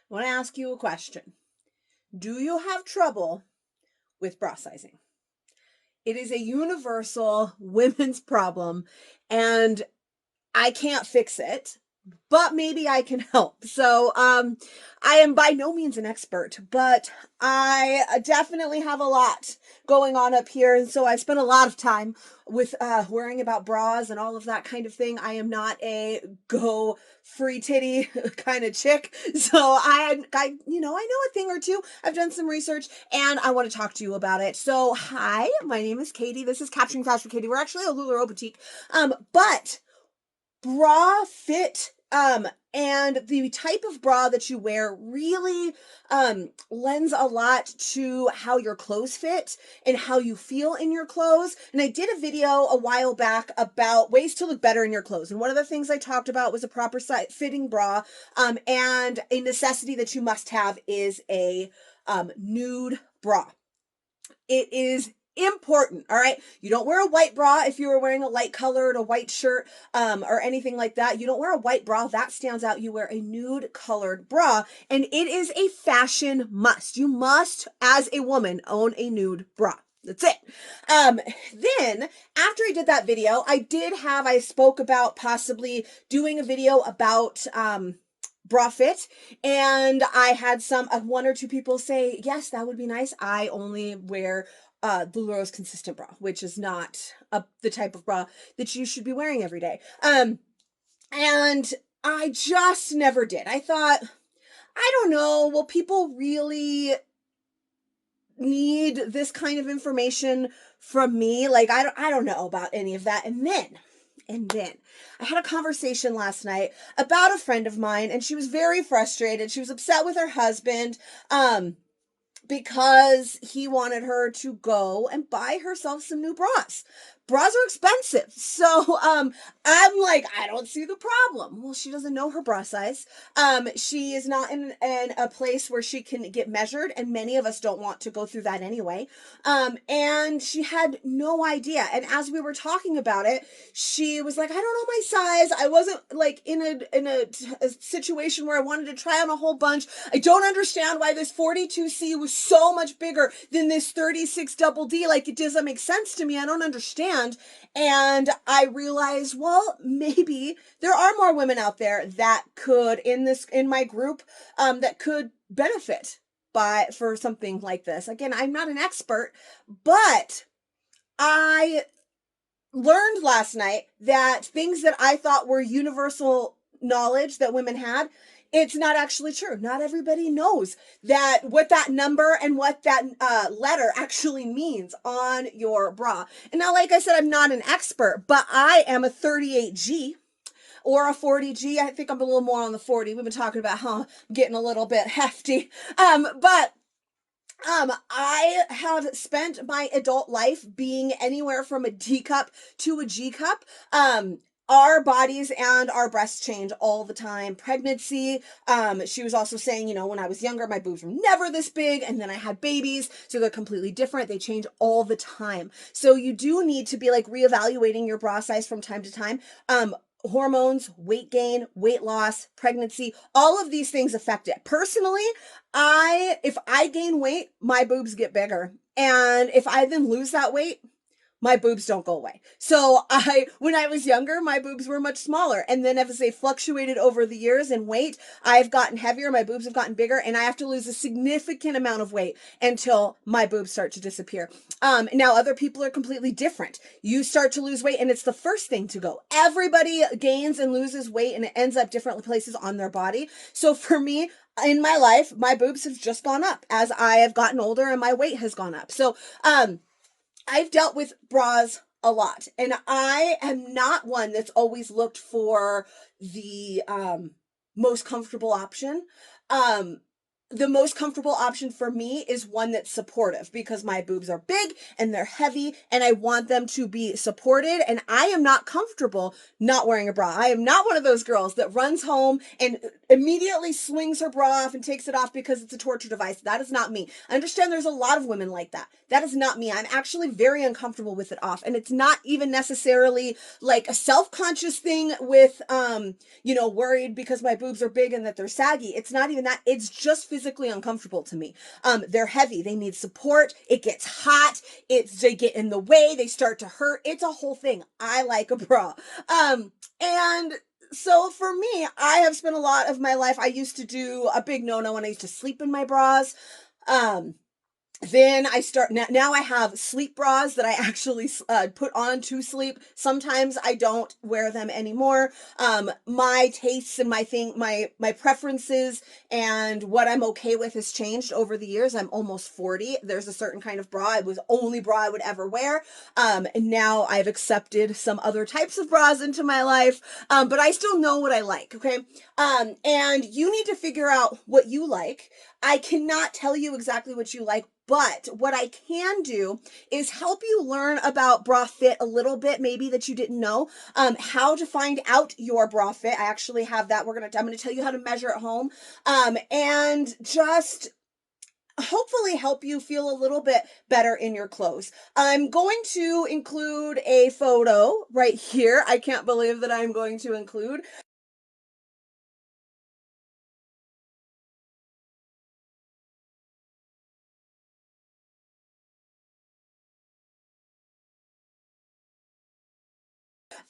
I want to ask you a question. Do you have trouble with bra sizing? It is a universal women's problem, and I can't fix it, but maybe I can help. I am by no means an expert, but I definitely have a lot going on up here. And so I spend a lot of time with worrying about bras and all of that kind of thing. I am not a go free titty kind of chick. I know a thing or two. I've done some research and I want to talk to you about it. So, hi, my name is Katie. This is Capturing Fast for Katie. We're actually a LuLaRoe boutique. But bra fit and the type of bra that you wear really lends a lot to how your clothes fit and how you feel in your clothes. And I did a video a while back about ways to look better in your clothes, and one of the things I talked about was a proper fitting bra, and a necessity that you must have is a nude bra. It is important. All right. You don't wear a white bra if you were wearing a light colored, a white shirt, or anything like that. You don't wear a white bra. That stands out. You wear a nude colored bra, and it is a fashion must. You must, as a woman, own a nude bra. That's it. Then after I did that video, I spoke about possibly doing a video about, bra fit, and I had one or two people say yes, that would be nice. I only wear the LuLaRoe's consistent bra, which is not the type of bra that you should be wearing every day. And I just never did. I thought, I don't know, will people really need this kind of information from me? Like, I don't know about any of that. And then I had a conversation last night about a friend of mine, and she was very frustrated. She was upset with her husband because he wanted her to go and buy herself some new bras. Bras are expensive. So I'm like, I don't see the problem. Well, she doesn't know her bra size. She is not in a place where she can get measured, and many of us don't want to go through that anyway. And she had no idea. And as we were talking about it, she was like, I don't know my size. I wasn't like in a situation where I wanted to try on a whole bunch. I don't understand why this 42C was so much bigger than this 36 double D. Like, it doesn't make sense to me. I don't understand. And I realized, well, maybe there are more women out there that could, in my group, that could benefit for something like this. Again, I'm not an expert, but I learned last night that things that I thought were universal knowledge that women had, it's not actually true. Not everybody knows that, what that number and what that letter actually means on your bra. And now, like I said, I'm not an expert, but I am a 38G or a 40G. I think I'm a little more on the 40. We've been talking about getting a little bit hefty. But I have spent my adult life being anywhere from a D cup to a G cup. Our bodies and our breasts change all the time. Pregnancy, she was also saying, when I was younger, my boobs were never this big, and then I had babies, so they're completely different. They change all the time. So you do need to be like reevaluating your bra size from time to time. Hormones, weight gain, weight loss, pregnancy, all of these things affect it. Personally, if I gain weight, my boobs get bigger. And if I then lose that weight, my boobs don't go away. So when I was younger, my boobs were much smaller. And then as they fluctuated over the years in weight, I've gotten heavier, my boobs have gotten bigger, and I have to lose a significant amount of weight until my boobs start to disappear. Now other people are completely different. You start to lose weight and it's the first thing to go. Everybody gains and loses weight and it ends up different places on their body. So for me, in my life, my boobs have just gone up as I have gotten older and my weight has gone up. So, I've dealt with bras a lot, and I am not one that's always looked for the most comfortable option. Um, the most comfortable option for me is one that's supportive because my boobs are big and they're heavy and I want them to be supported, and I am not comfortable not wearing a bra. I am not one of those girls that runs home and immediately swings her bra off and takes it off because it's a torture device. That is not me. I understand there's a lot of women like that. That is not me. I'm actually very uncomfortable with it off, and it's not even necessarily like a self-conscious thing with worried because my boobs are big and that they're saggy. It's not even that. It's just physically uncomfortable to me. They're heavy. They need support. It gets hot. They get in the way. They start to hurt. It's a whole thing. I like a bra. And so for me, I have spent a lot of my life. I used to do a big no-no when I used to sleep in my bras. Then now I have sleep bras that I actually put on to sleep. Sometimes I don't wear them anymore. My tastes and my preferences and what I'm okay with has changed over the years. I'm almost 40. There's a certain kind of bra. It was the only bra I would ever wear. And now I've accepted some other types of bras into my life. But I still know what I like. Okay. And you need to figure out what you like. I cannot tell you exactly what you like, but what I can do is help you learn about bra fit a little bit, maybe that you didn't know, how to find out your bra fit. I actually have that. I'm going to tell you how to measure at home, and just hopefully help you feel a little bit better in your clothes. I'm going to include a photo right here. I can't believe that I'm going to include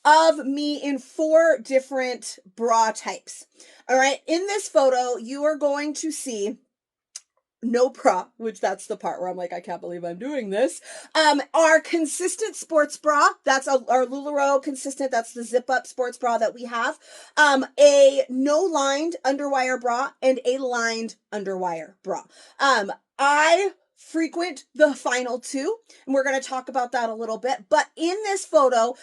of me in 4 different bra types. All right. In this photo, you are going to see no bra, which that's the part where I'm like, I can't believe I'm doing this. Our consistent sports bra, that's our LuLaRoe consistent, that's the zip up sports bra that we have. A no lined underwire bra and a lined underwire bra. I frequent the final two, and we're going to talk about that a little bit. But in this photo,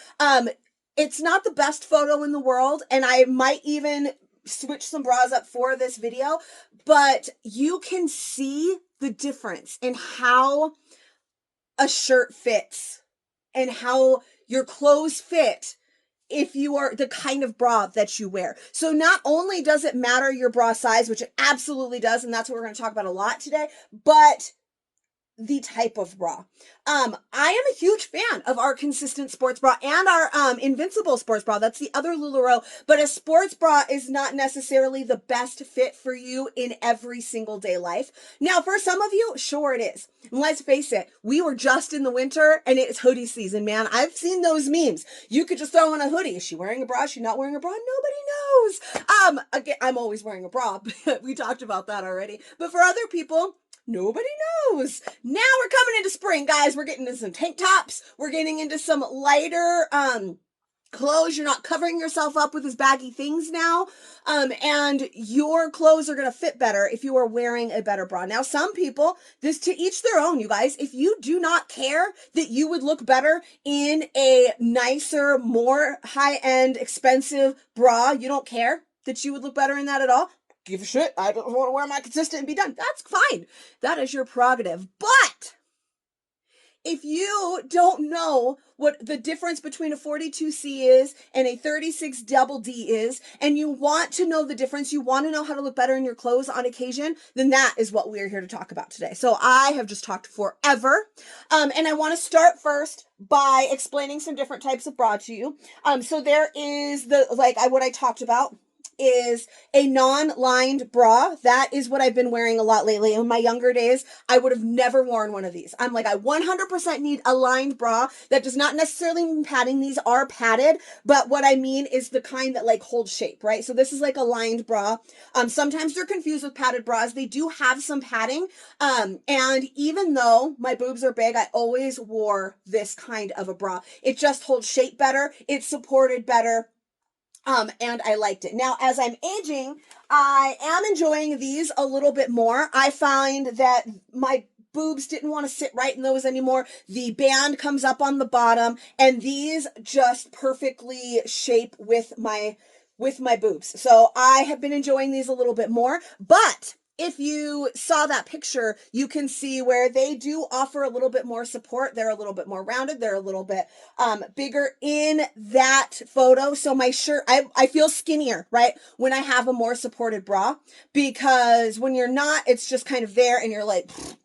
it's not the best photo in the world, and I might even switch some bras up for this video, but you can see the difference in how a shirt fits and how your clothes fit if you are the kind of bra that you wear. So not only does it matter your bra size, which it absolutely does, and that's what we're going to talk about a lot today, but the type of bra. I am a huge fan of our consistent sports bra and our invincible sports bra. That's the other LuLaRoe, but a sports bra is not necessarily the best fit for you in every single day life. Now, for some of you, sure it is. And let's face it, we were just in the winter and it's hoodie season, man. I've seen those memes. You could just throw on a hoodie. Is she wearing a bra? Is she not wearing a bra? Nobody knows. Again, I'm always wearing a bra. We talked about that already. But for other people, nobody knows. Now we're coming into spring, guys. We're getting into some tank tops. We're getting into some lighter clothes. You're not covering yourself up with as baggy things now. And your clothes are going to fit better if you are wearing a better bra. Now, some people, this to each their own, you guys. If you do not care that you would look better in a nicer, more high-end, expensive bra, you don't care that you would look better in that at all, give a shit. I don't want to wear my consistent and be done. That's fine. That is your prerogative. But if you don't know what the difference between a 42C is and a 36 double D is, and you want to know the difference, you want to know how to look better in your clothes on occasion, then that is what we're here to talk about today. So I have just talked forever. And I want to start first by explaining some different types of bra to you. So there is what I talked about is a non-lined bra. That is what I've been wearing a lot lately. In my younger days, I would have never worn one of these. I'm like, I 100% need a lined bra. That does not necessarily mean padding. These are padded, but what I mean is the kind that like holds shape, right? So this is like a lined bra. Sometimes they're confused with padded bras. They do have some padding. And even though my boobs are big, I always wore this kind of a bra. It just holds shape better. It's supported better. And I liked it. Now, as I'm aging, I am enjoying these a little bit more. I find that my boobs didn't want to sit right in those anymore. The band comes up on the bottom, and these just perfectly shape with my boobs. So I have been enjoying these a little bit more, but if you saw that picture, you can see where they do offer a little bit more support. They're a little bit more rounded. They're a little bit bigger in that photo. So my shirt, I feel skinnier, right, when I have a more supported bra, because when you're not, it's just kind of there and you're like, pfft.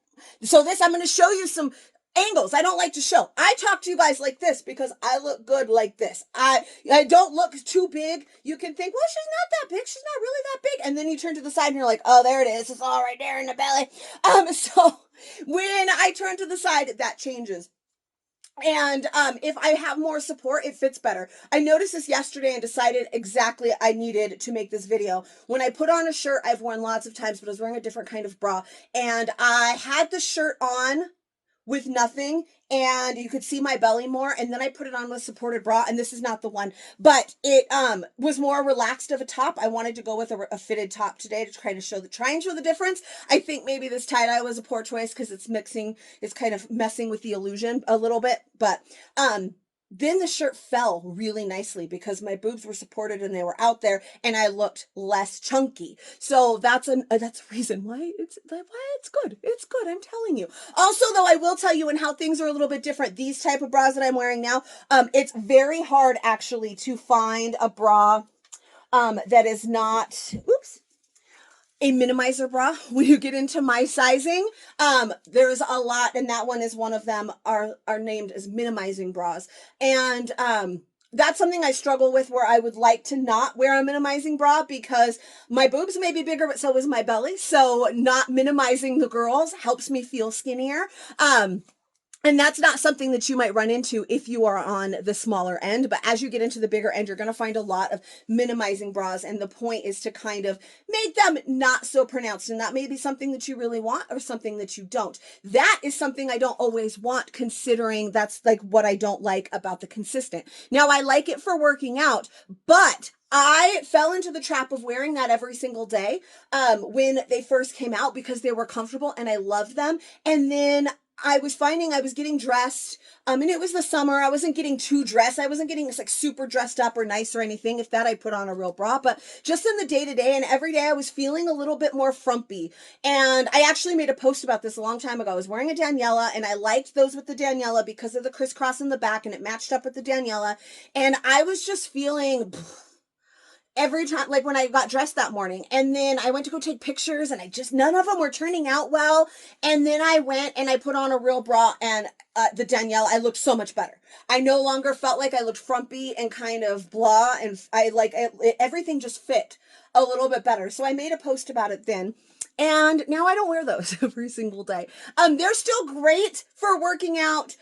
So this, I'm going to show you some angles I don't like to show. I talk to you guys like this because I look good like this. I don't look too big. You can think, well, she's not that big. She's not really that big. And then you turn to the side and you're like, oh, there it is. It's all right there in the belly. So when I turn to the side, that changes. And if I have more support, it fits better. I noticed this yesterday and decided exactly I needed to make this video. When I put on a shirt, I've worn lots of times, but I was wearing a different kind of bra. And I had the shirt on with nothing, and you could see my belly more, and then I put it on with supported bra, and this is not the one, but it was more relaxed of a top. I wanted to go with a fitted top today to try and show the difference. I think maybe this tie-dye was a poor choice because it's kind of messing with the illusion a little bit, but then the shirt fell really nicely because my boobs were supported and they were out there, and I looked less chunky. So that's a reason why it's good. It's good. I'm telling you. Also, though, I will tell you, and how things are a little bit different. These type of bras that I'm wearing now, it's very hard actually to find a bra that is not. Oops. A minimizer bra when you get into my sizing. There's a lot, and that one is one of them, are named as minimizing bras. And that's something I struggle with, where I would like to not wear a minimizing bra because my boobs may be bigger, but so is my belly. So not minimizing the girls helps me feel skinnier. And that's not something that you might run into if you are on the smaller end. But as you get into the bigger end, you're going to find a lot of minimizing bras. And the point is to kind of make them not so pronounced. And that may be something that you really want or something that you don't. That is something I don't always want, considering that's like what I don't like about the consistent. Now, I like it for working out, but I fell into the trap of wearing that every single day when they first came out because they were comfortable and I loved them. And then I was finding I was getting dressed, and it was the summer. I wasn't getting too dressed. I wasn't getting like super dressed up or nice or anything. If that, I put on a real bra, but just in the day to day and every day, I was feeling a little bit more frumpy. And I actually made a post about this a long time ago. I was wearing a Daniela, and I liked those with the Daniela because of the crisscross in the back, and it matched up with the Daniela. And I was just feeling every time, like when I got dressed that morning, and then I went to go take pictures, and none of them were turning out well. And then I went and I put on a real bra, and the Danielle, I looked so much better. I no longer felt like I looked frumpy and kind of blah, and everything just fit a little bit better. So I made a post about it then. And now I don't wear those every single day. They're still great for working out,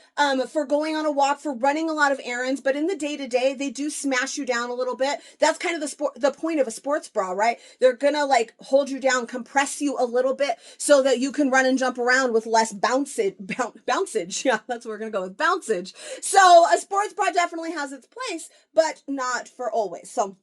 for going on a walk, for running a lot of errands, but in the day to day, they do smash you down a little bit. That's kind of the point of a sports bra, right? They're gonna like hold you down, compress you a little bit so that you can run and jump around with less bouncage. Yeah, that's what we're gonna go with, bouncage. So a sports bra definitely has its place, but not for always. So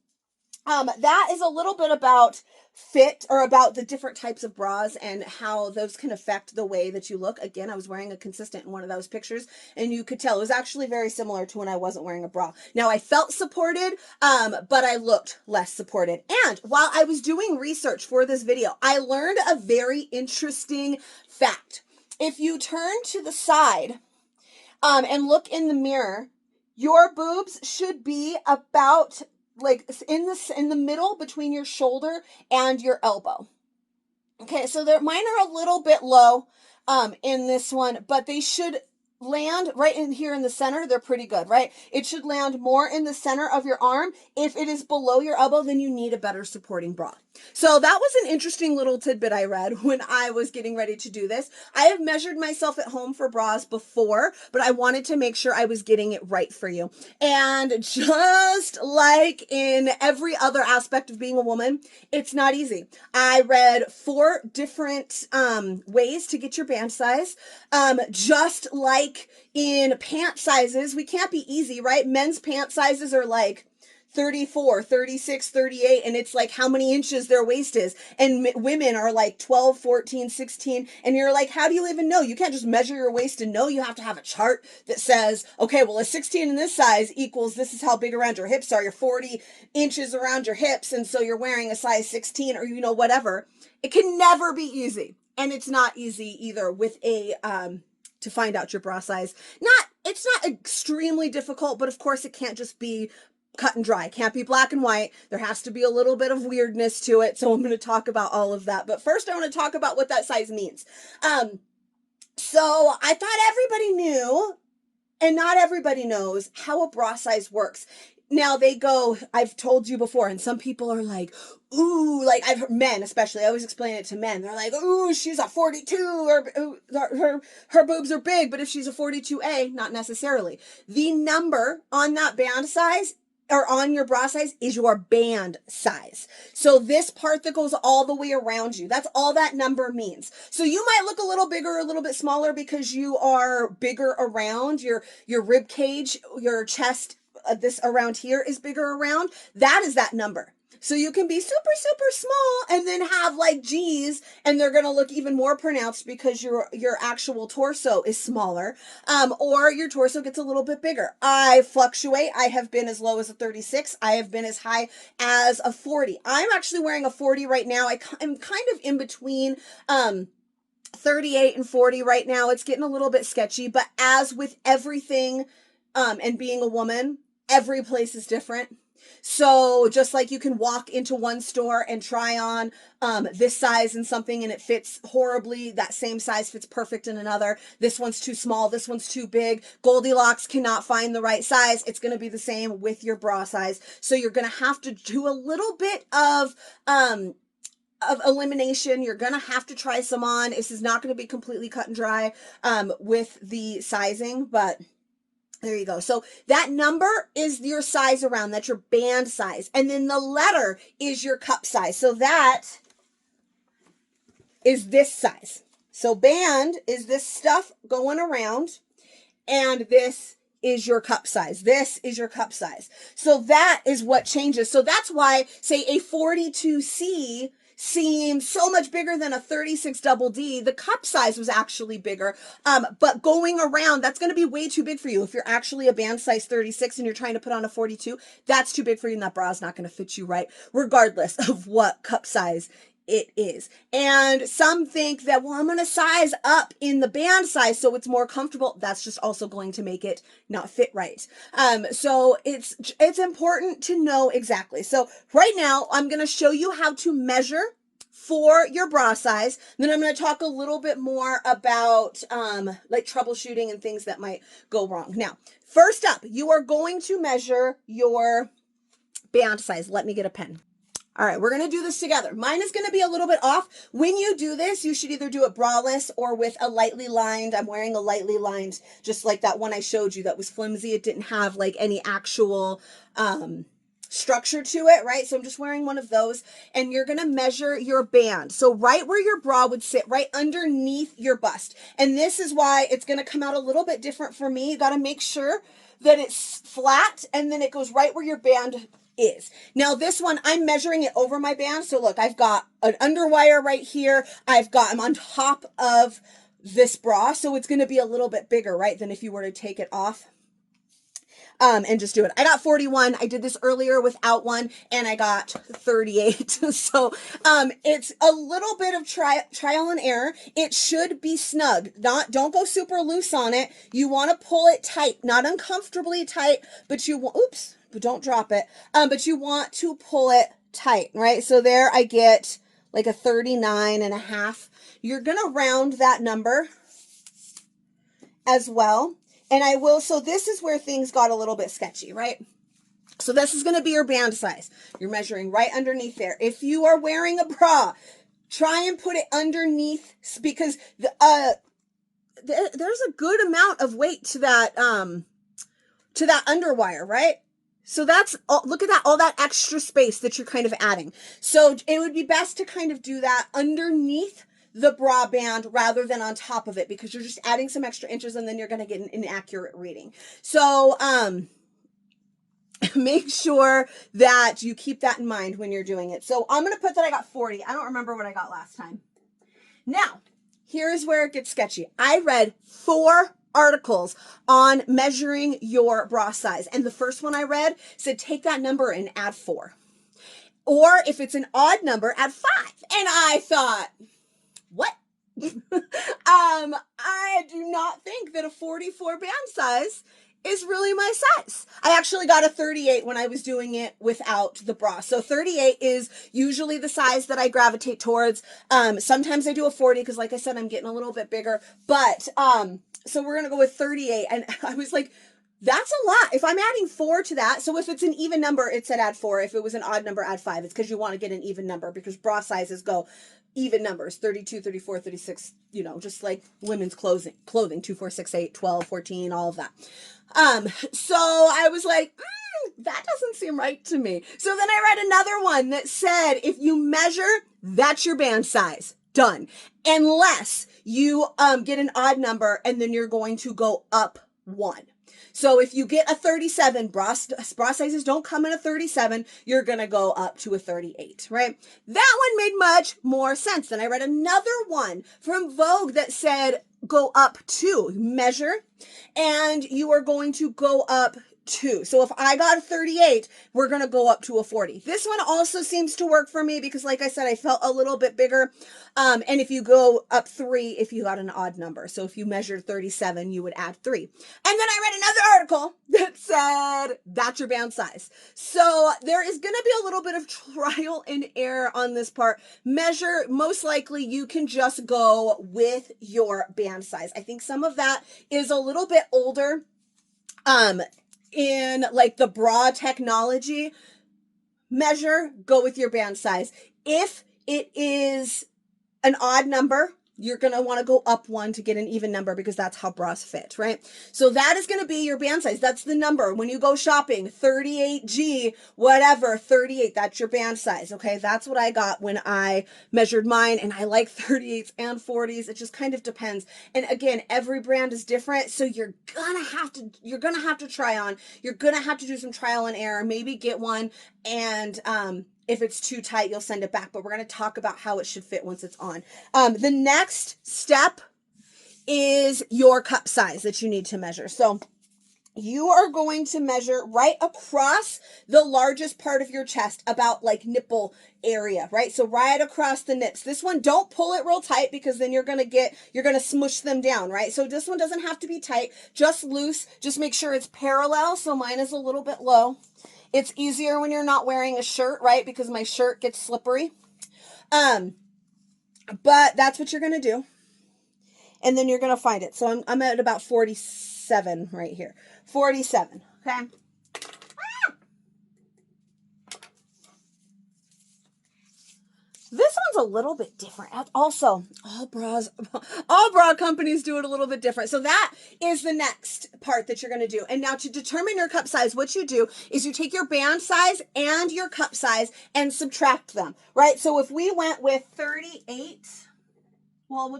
that is a little bit about fit, or about the different types of bras and how those can affect the way that you look. Again, I was wearing a consistent in one of those pictures, and you could tell it was actually very similar to when I wasn't wearing a bra. Now, I felt supported, but I looked less supported. And while I was doing research for this video, I learned a very interesting fact. If you turn to the side and look in the mirror, your boobs should be about like in the middle between your shoulder and your elbow. Okay, so mine are a little bit low in this one, but they should land right in here in the center. They're pretty good, right? It should land more in the center of your arm. If it is below your elbow, then you need a better supporting bra. So that was an interesting little tidbit I read when I was getting ready to do this. I have measured myself at home for bras before, but I wanted to make sure I was getting it right for you. And just like in every other aspect of being a woman, it's not easy. I read 4 different ways to get your band size. Just like in pant sizes, we can't be easy, right? Men's pant sizes are like 34, 36, 38, and it's like how many inches their waist is. And women are like 12, 14, 16, and you're like, how do you even know? You can't just measure your waist and know. You have to have a chart that says, okay, well, a 16 in this size equals this is how big around your hips are. You're 40 inches around your hips, and so you're wearing a size 16 or, you know, whatever. It can never be easy. And it's not easy either with to find out your bra size. It's not extremely difficult, but of course it can't just be cut and dry. It can't be black and white. There has to be a little bit of weirdness to it. So I'm going to talk about all of that. But first I want to talk about what that size means. So I thought everybody knew, and not everybody knows how a bra size works. Now they go, I've told you before, and some people are like, ooh, like I've heard men, especially, I always explain it to men. They're like, ooh, she's a 42, or her boobs are big, but if she's a 42A, not necessarily. The number on that band size or on your bra size is your band size. So this part that goes all the way around you, that's all that number means. So you might look a little bigger, a little bit smaller because you are bigger around your rib cage, your chest, this around here is bigger around. That is that number. So you can be super, super small and then have like G's, and they're going to look even more pronounced because your actual torso is smaller, or your torso gets a little bit bigger. I fluctuate. I have been as low as a 36. I have been as high as a 40. I'm actually wearing a 40 right now. I'm kind of in between 38 and 40 right now. It's getting a little bit sketchy, but as with everything, and being a woman, every place is different. So just like you can walk into one store and try on this size in something and it fits horribly, that same size fits perfect in another. This one's too small, this one's too big. Goldilocks cannot find the right size. It's going to be the same with your bra size. So you're going to have to do a little bit of elimination. You're going to have to try some on. This is not going to be completely cut and dry with the sizing, but there you go. So that number is your size around. That's your band size. And then the letter is your cup size. So that is this size. So band is this stuff going around, and this is your cup size. This is your cup size. So that is what changes. So that's why, say, a 42C seems so much bigger than a 36 double D. The cup size was actually bigger, but going around, that's going to be way too big for you. If you're actually a band size 36 and you're trying to put on a 42, that's too big for you, and that bra is not going to fit you right, regardless of what cup size it is. And some think that, well, I'm going to size up in the band size so it's more comfortable. That's just also going to make it not fit right. So it's important to know exactly. So right now I'm going to show you how to measure for your bra size. Then I'm going to talk a little bit more about like troubleshooting and things that might go wrong. Now, first up, you are going to measure your band size. Let me get a pen. All right, we're going to do this together. Mine is going to be a little bit off. When you do this, you should either do it braless or with a lightly lined. I'm wearing a lightly lined, just like that one I showed you that was flimsy. It didn't have like any actual structure to it, right? So I'm just wearing one of those, and you're going to measure your band. So right where your bra would sit, right underneath your bust. And this is why it's going to come out a little bit different for me. You got to make sure that it's flat, and then it goes right where your band is. Now this one, I'm measuring it over my band. So look, I've got an underwire right here. I'm on top of this bra. So it's going to be a little bit bigger, right, than if you were to take it off. And just do it. I got 41. I did this earlier without one, and I got 38. So, it's a little bit of trial and error. It should be snug. Don't go super loose on it. You want to pull it tight, not uncomfortably tight, but but don't drop it. But you want to pull it tight, right? So there I get like a 39.5. You're going to round that number as well. And so this is where things got a little bit sketchy, right? So this is going to be your band size. You're measuring right underneath there. If you are wearing a bra, try and put it underneath, because there's a good amount of weight to that underwire, right? So look at that, all that extra space that you're kind of adding. So it would be best to kind of do that underneath the bra band rather than on top of it, because you're just adding some extra inches and then you're going to get an inaccurate reading. So, make sure that you keep that in mind when you're doing it. So I'm going to put that I got 40. I don't remember what I got last time. Now, here's where it gets sketchy. I read 4 articles on measuring your bra size. And the first one I read said, take that number and add 4. Or if it's an odd number, add 5. And I thought, what? I do not think that a 44 band size is really my size. I actually got a 38 when I was doing it without the bra. So 38 is usually the size that I gravitate towards. Sometimes I do a 40 because like I said, I'm getting a little bit bigger, but, so we're going to go with 38. And I was like, that's a lot. If I'm adding 4 to that, so if it's an even number, it said add 4. If it was an odd number, add 5. It's because you want to get an even number because bra sizes go even numbers, 32, 34, 36, you know, just like women's clothing, 2, 4, 6, 8, 12, 14, all of that. So I was like, that doesn't seem right to me. So then I read another one that said, if you measure, that's your band size. Done. Unless you get an odd number and then you're going to go up 1. So if you get a 37, bra sizes don't come in a 37, you're going to go up to a 38, right? That one made much more sense. Then I read another one from Vogue that said, go up 2, measure, and you are going to go up 2. So if I got a 38, we're going to go up to a 40. This one also seems to work for me because like I said, I felt a little bit bigger. And if you go up 3, if you got an odd number. So if you measured 37, you would add 3. And then I read another article that said, that's your band size. So there is going to be a little bit of trial and error on this part. Measure, most likely you can just go with your band size. I think some of that is a little bit older. In like the bra technology, measure, go with your band size. If it is an odd number, you're going to want to go up 1 to get an even number because that's how bras fit, right? So that is going to be your band size. That's the number. When you go shopping, 38G, whatever, 38, that's your band size, okay? That's what I got when I measured mine, and I like 38s and 40s. It just kind of depends. And again, every brand is different, so you're going to have to try on. You're going to have to do some trial and error, maybe get one, and if it's too tight, you'll send it back. But we're going to talk about how it should fit once it's on. The next step is your cup size that you need to measure. So you are going to measure right across the largest part of your chest, about like nipple area, right? So right across the nips. This one, don't pull it real tight because then you're going to smush them down, right? So this one doesn't have to be tight, just loose. Just make sure it's parallel. So mine is a little bit low. It's easier when you're not wearing a shirt, right? Because my shirt gets slippery. But that's what you're going to do. And then you're going to find it. So I'm at about 47 right here. 47. Okay. This one's a little bit different. Also, all bra companies do it a little bit different. So that is the next part that you're going to do. And now to determine your cup size, what you do is you take your band size and your cup size and subtract them, right? So if we went with 38, well,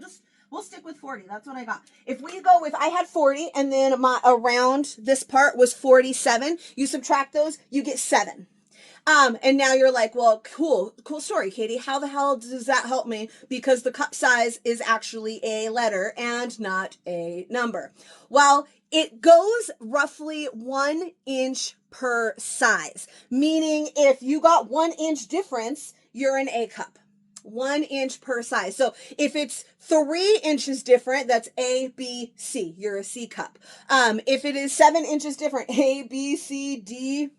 we'll stick with 40. That's what I got. If we go with, I had 40 and then my around this part was 47. You subtract those, you get 7. And now you're like, well, cool story, Katie. How the hell does that help me? Because the cup size is actually a letter and not a number. Well, it goes roughly 1 inch per size, meaning if you got 1 inch difference, you're an A cup. 1 inch per size. So if it's 3 inches different, that's A, B, C. You're a C cup. If it is 7 inches different, A, B, C, D.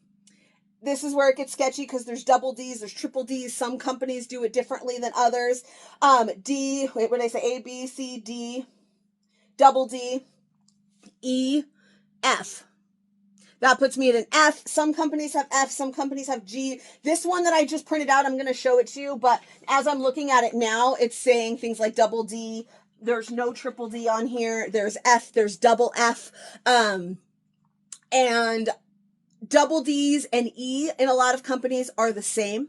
This is where it gets sketchy because there's double D's, there's triple D's. Some companies do it differently than others. D, wait, what did I say? A, B, C, D, double D, E, F. That puts me at an F. Some companies have F, some companies have G. This one that I just printed out, I'm going to show it to you, but as I'm looking at it now, it's saying things like double D. There's no triple D on here. There's F, there's double F. And double D's and E in a lot of companies are the same.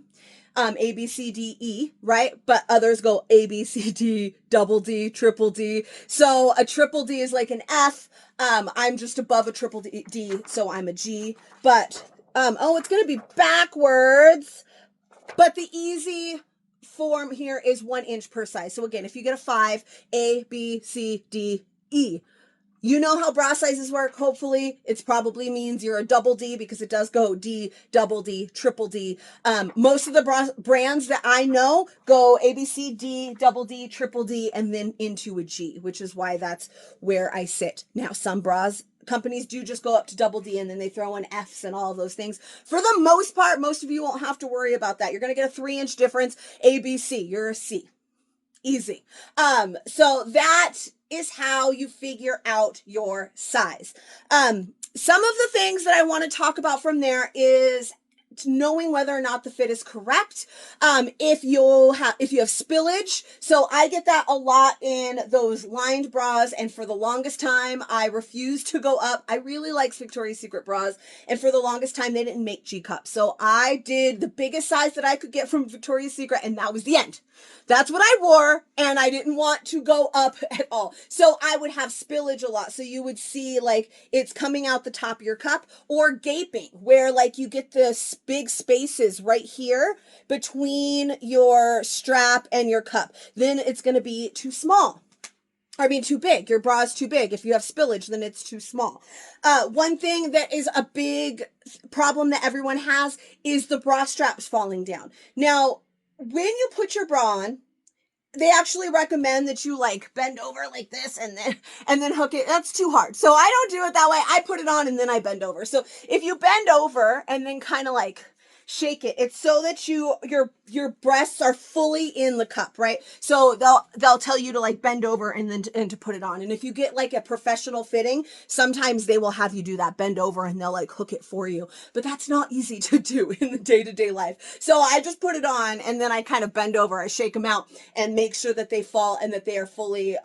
A, B, C, D, E, right? But others go A, B, C, D, double D, triple D. So a triple D is like an F. I'm just above a triple D, so I'm a G. But Oh, it's going to be backwards. But the easy form here is 1 inch per size. So again, if you get a 5, A, B, C, D, E. You know how bra sizes work, hopefully. It probably means you're a double D because it does go D, double D, triple D. Most of the brands that I know go A, B, C, D, double D, triple D, and then into a G, which is why that's where I sit. Now, some bras companies do just go up to double D and then they throw in Fs and all of those things. For the most part, most of you won't have to worry about that. You're going to get a 3-inch difference. A, B, C. You're a C. Easy. So that is how you figure out your size. Some of the things that I want to talk about from there is knowing whether or not the fit is correct. If you have spillage, so I get that a lot in those lined bras, and for the longest time I refused to go up. I really like Victoria's Secret bras, and for the longest time they didn't make G cups, so I did the biggest size that I could get from Victoria's Secret, and that was the end. That's what I wore, and I didn't want to go up at all. So I would have spillage a lot. So you would see like it's coming out the top of your cup, or gaping, where like you get this big spaces right here between your strap and your cup. Then it's going to be too small. I mean, too big. Your bra is too big. If you have spillage, then it's too small. One thing that is a big problem that everyone has is the bra straps falling down. Now, when you put your bra on, they actually recommend that you like bend over like this and then hook it. That's too hard. So I don't do it that way. I put it on and then I bend over. So if you bend over and then kind of like shake it, it's so that your breasts are fully in the cup, right? So they'll tell you to like bend over and then to put it on. And if you get like a professional fitting, sometimes they will have you do that, bend over, and they'll like hook it for you. But that's not easy to do in the day-to-day life. So I just put it on and then I kind of bend over, I shake them out and make sure that they fall and that they are fully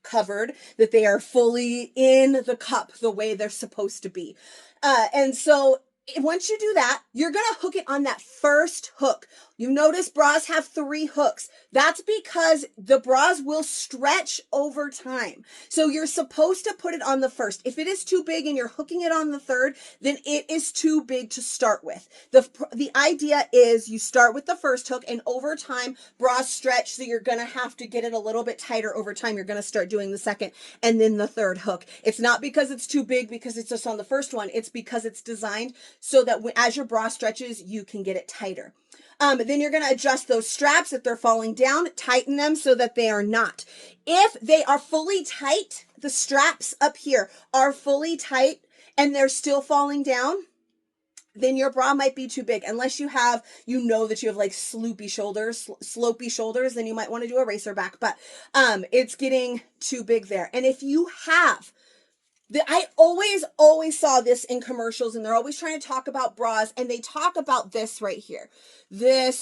covered, that they are fully in the cup the way they're supposed to be. And so once you do that, you're going to hook it on that first hook. You notice bras have 3 hooks. That's because the bras will stretch over time. So you're supposed to put it on the first. If it is too big and you're hooking it on the third, then it is too big to start with. The idea is you start with the first hook, and over time, bras stretch, so you're going to have to get it a little bit tighter over time. You're going to start doing the second and then the third hook. It's not because it's too big because it's just on the first one. It's because it's designed so that as your bra stretches, you can get it tighter. Then you're going to adjust those straps. If they're falling down, tighten them so that they are not. If they are fully tight, the straps up here are fully tight and they're still falling down, then your bra might be too big. Unless you have, that you have like slopey shoulders, then you might want to do a racer back, but it's getting too big there. And if you have, I always saw this in commercials, and they're always trying to talk about bras, and they talk about this right here. I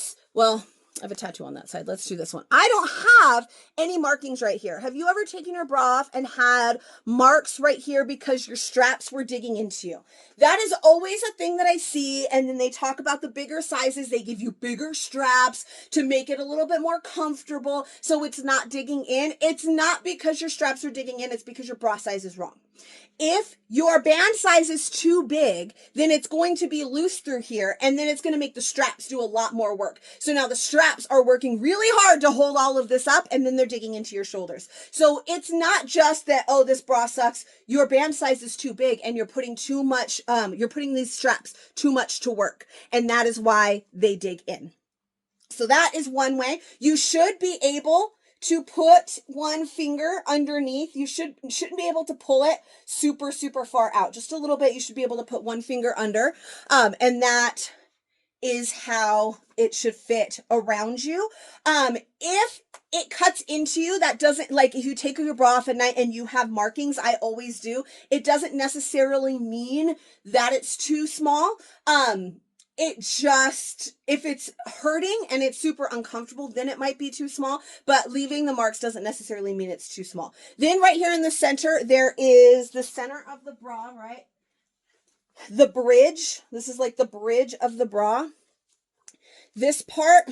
have a tattoo on that side. Let's do this one. I don't have any markings right here. Have you ever taken your bra off and had marks right here because your straps were digging into you? That is always a thing that I see. And then they talk about the bigger sizes. They give you bigger straps to make it a little bit more comfortable so it's not digging in. It's not because your straps are digging in. It's because your bra size is wrong. If your band size is too big, then it's going to be loose through here, and then it's going to make the straps do a lot more work. So now the straps are working really hard to hold all of this up, and then they're digging into your shoulders. So it's not just that, oh, this bra sucks. Your band size is too big, and you're putting too much, you're putting these straps too much to work, and that is why they dig in. So that is one way. You should be able to put one finger underneath. You shouldn't be able to pull it super, super far out. Just a little bit. You should be able to put one finger under. And that is how it should fit around you. If it cuts into you, that doesn't, like if you take your bra off at night and you have markings, I always do, it doesn't necessarily mean that it's too small. If it's hurting and it's super uncomfortable, then it might be too small, but leaving the marks doesn't necessarily mean it's too small. Then right here in the center, there is the center of the bra, right? The bridge. This is like the bridge of the bra. This part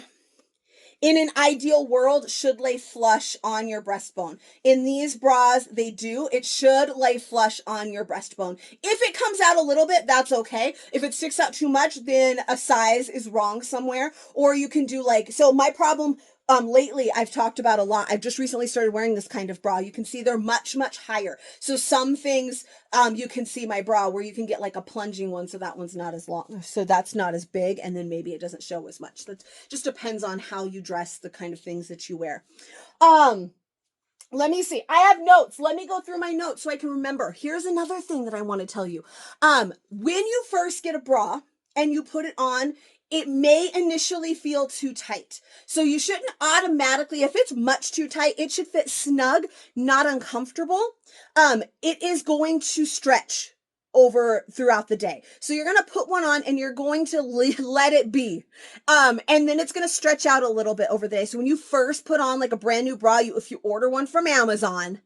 in an ideal world, should lay flush on your breastbone. In these bras, they do. It should lay flush on your breastbone. If it comes out a little bit, that's okay. If it sticks out too much, then a size is wrong somewhere. Or you can do like, so my problem lately I've talked about a lot. I've just recently started wearing this kind of bra. You can see they're much, much higher. So some things, you can see my bra where you can get like a plunging one. So that one's not as long. So that's not as big. And then maybe it doesn't show as much. That just depends on how you dress, the kind of things that you wear. Let me see. I have notes. Let me go through my notes so I can remember. Here's another thing that I want to tell you. When you first get a bra and you put it on, it may initially feel too tight. So you shouldn't automatically, if it's much too tight, it should fit snug, not uncomfortable. It is going to stretch over throughout the day. So you're going to put one on and you're going to let it be. And then it's going to stretch out a little bit over the day. So when you first put on like a brand new bra, if you order one from Amazon,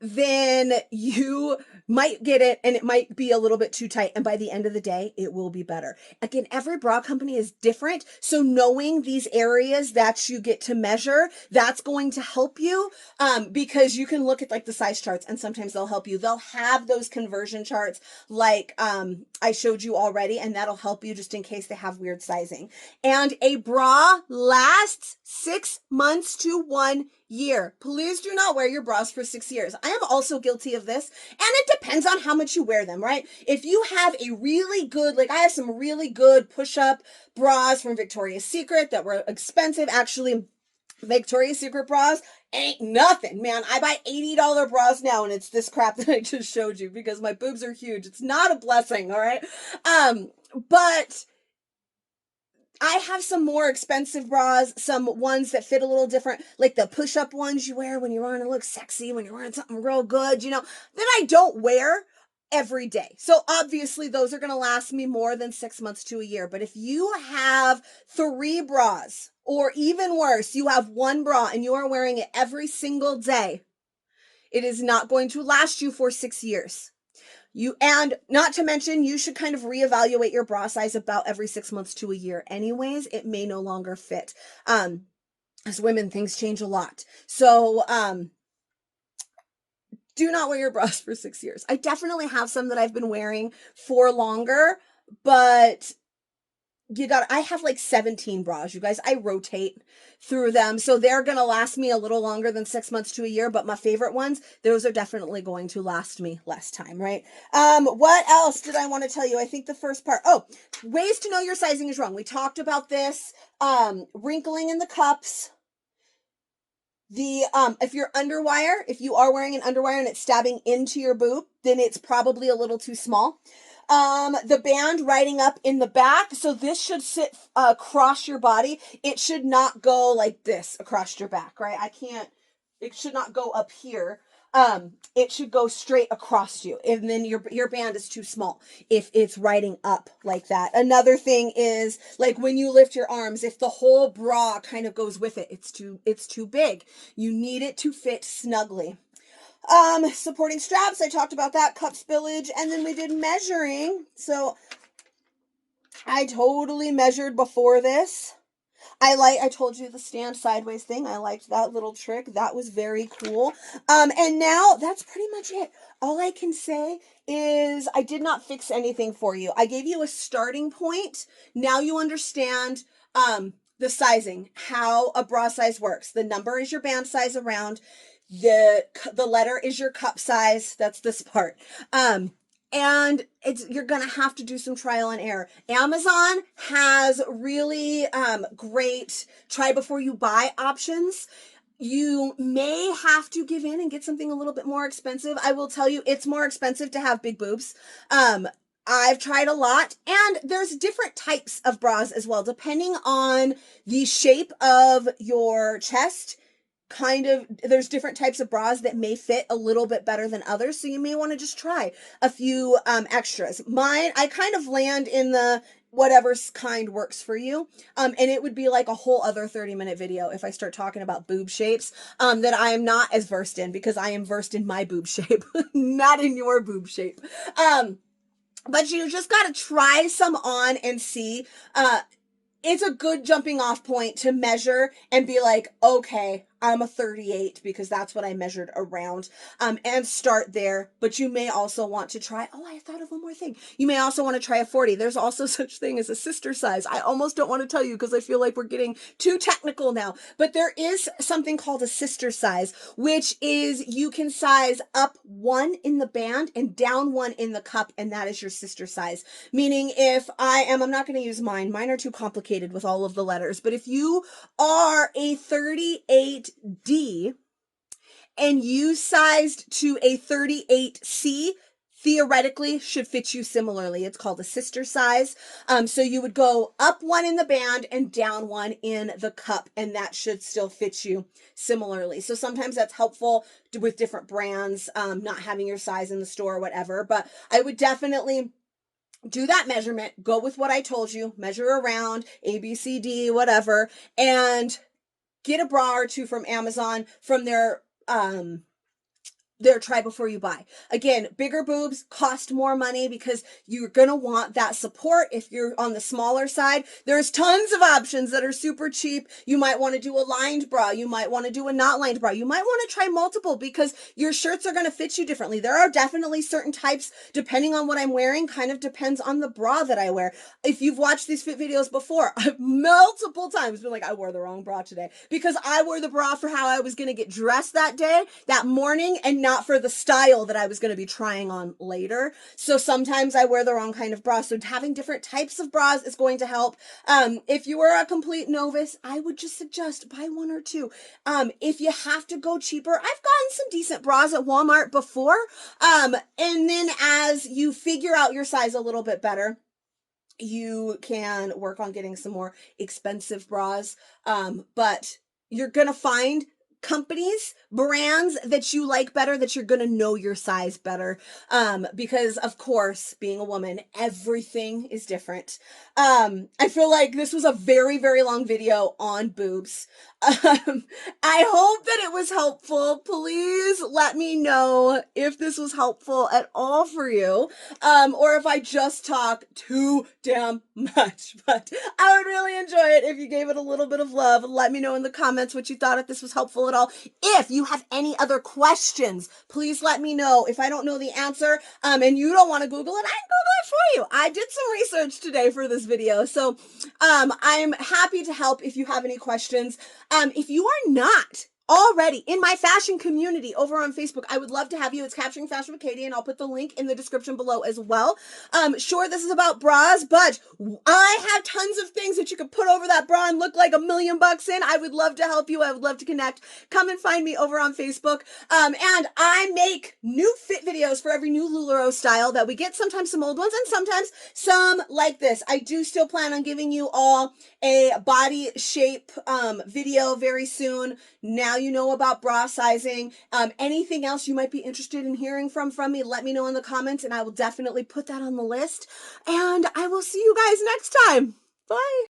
then you might get it and it might be a little bit too tight. And by the end of the day, it will be better. Again, every bra company is different. So knowing these areas that you get to measure, that's going to help you, because you can look at like the size charts and sometimes they'll help you. They'll have those conversion charts like I showed you already, and that'll help you just in case they have weird sizing. And a bra lasts 6 months to 1 year. Please do not wear your bras for 6 years. I am also guilty of this, and it depends on how much you wear them, right? If you have a really good, like I have some really good push-up bras from Victoria's Secret that were expensive. Actually, Victoria's Secret bras ain't nothing, man. I buy $80 bras now, and it's this crap that I just showed you because my boobs are huge. It's not a blessing, all right? But I have some more expensive bras, some ones that fit a little different, like the push-up ones you wear when you're wearing to look sexy, when you're wearing something real good, that I don't wear every day. So obviously those are going to last me more than 6 months to a year. But if you have 3 bras, or even worse, you have 1 bra and you are wearing it every single day, it is not going to last you for 6 years. And not to mention, you should kind of reevaluate your bra size about every 6 months to a year. Anyways, it may no longer fit. As women, things change a lot. So, do not wear your bras for 6 years. I definitely have some that I've been wearing for longer, but I have like 17 bras, you guys. I rotate through them. So they're going to last me a little longer than 6 months to a year, but my favorite ones, those are definitely going to last me less time, right? What else did I want to tell you? I think the first part, ways to know your sizing is wrong. We talked about this, wrinkling in the cups. If you're underwire, if you are wearing an underwire and it's stabbing into your boob, then it's probably a little too small. The band riding up in the back. So this should sit across your body. It should not go like this across your back, right? It should not go up here. It should go straight across you. And then your band is too small if it's riding up like that. Another thing is like when you lift your arms, if the whole bra kind of goes with it, it's too big. You need it to fit snugly. Supporting straps, I talked about that, cup spillage, and then we did measuring. So I totally measured before this. I told you the stand sideways thing. I liked that little trick. That was very cool. And now that's pretty much it. All I can say is I did not fix anything for you. I gave you a starting point. Now you understand, the sizing, how a bra size works. The number is your band size around. The letter is your cup size. That's this part. And you're going to have to do some trial and error. Amazon has really great try before you buy options. You may have to give in and get something a little bit more expensive. I will tell you, it's more expensive to have big boobs. I've tried a lot, and there's different types of bras as well, depending on the shape of your chest. There's different types of bras that may fit a little bit better than others. So you may want to just try a few extras. I kind of land in the whatever kind works for you. And it would be like a whole other 30-minute video if I start talking about boob shapes that I am not as versed in, because I am versed in my boob shape, not in your boob shape. But you just got to try some on and see. it's a good jumping off point to measure and be like, okay, I'm a 38 because that's what I measured around, and start there. But you may also want to try, oh, I thought of one more thing. You may also want to try a 40. There's also such thing as a sister size. I almost don't want to tell you because I feel like we're getting too technical now, but there is something called a sister size, which is you can size up one in the band and down one in the cup, and that is your sister size. Meaning if I'm not going to use mine are too complicated with all of the letters, but if you are a 38D and you sized to a 38C, theoretically should fit you similarly. It's called a sister size. So you would go up one in the band and down one in the cup, and that should still fit you similarly. So sometimes that's helpful with different brands, not having your size in the store or whatever, but I would definitely do that measurement, go with what I told you, measure around A, B, C, D, whatever, and get a bra or two from Amazon from their try before you buy. Again, bigger boobs cost more money because you're going to want that support. If you're on the smaller side, there's tons of options that are super cheap. You might want to do a lined bra. You might want to do a not lined bra. You might want to try multiple because your shirts are going to fit you differently. There are definitely certain types, depending on what I'm wearing, kind of depends on the bra that I wear. If you've watched these fit videos before, I've multiple times been like, I wore the wrong bra today because I wore the bra for how I was going to get dressed that day, that morning, and not for the style that I was going to be trying on later. So sometimes I wear the wrong kind of bra. So having different types of bras is going to help. If you are a complete novice, I would just suggest buy one or two. If you have to go cheaper, I've gotten some decent bras at Walmart before. And then as you figure out your size a little bit better, you can work on getting some more expensive bras. But you're going to find companies, brands that you like better, that you're going to know your size better. Because of course, being a woman, everything is different. I feel like this was a very, very long video on boobs. I hope that it was helpful. Please let me know if this was helpful at all for you. Or if I just talk too damn much, but I would really enjoy it if you gave it a little bit of love. Let me know in the comments what you thought, if this was helpful at all. If you have any other questions, please let me know. If I don't know the answer, and you don't want to Google it, I can Google it for you. I did some research today for this video, so I'm happy to help if you have any questions. If you are not already in my fashion community over on Facebook, I would love to have you. It's Capturing Fashion with Katie, and I'll put the link in the description below as well. Sure, this is about bras, but I have tons of things that you could put over that bra and look like $1,000,000 in. I would love to help you. I would love to connect. Come and find me over on Facebook. And I make new fit videos for every new LuLaRoe style that we get, sometimes some old ones and sometimes some like this. I do still plan on giving you all a body shape video very soon. Now you know about bra sizing. Anything else you might be interested in hearing from me, let me know in the comments, and I will definitely put that on the list. And I will see you guys next time. Bye.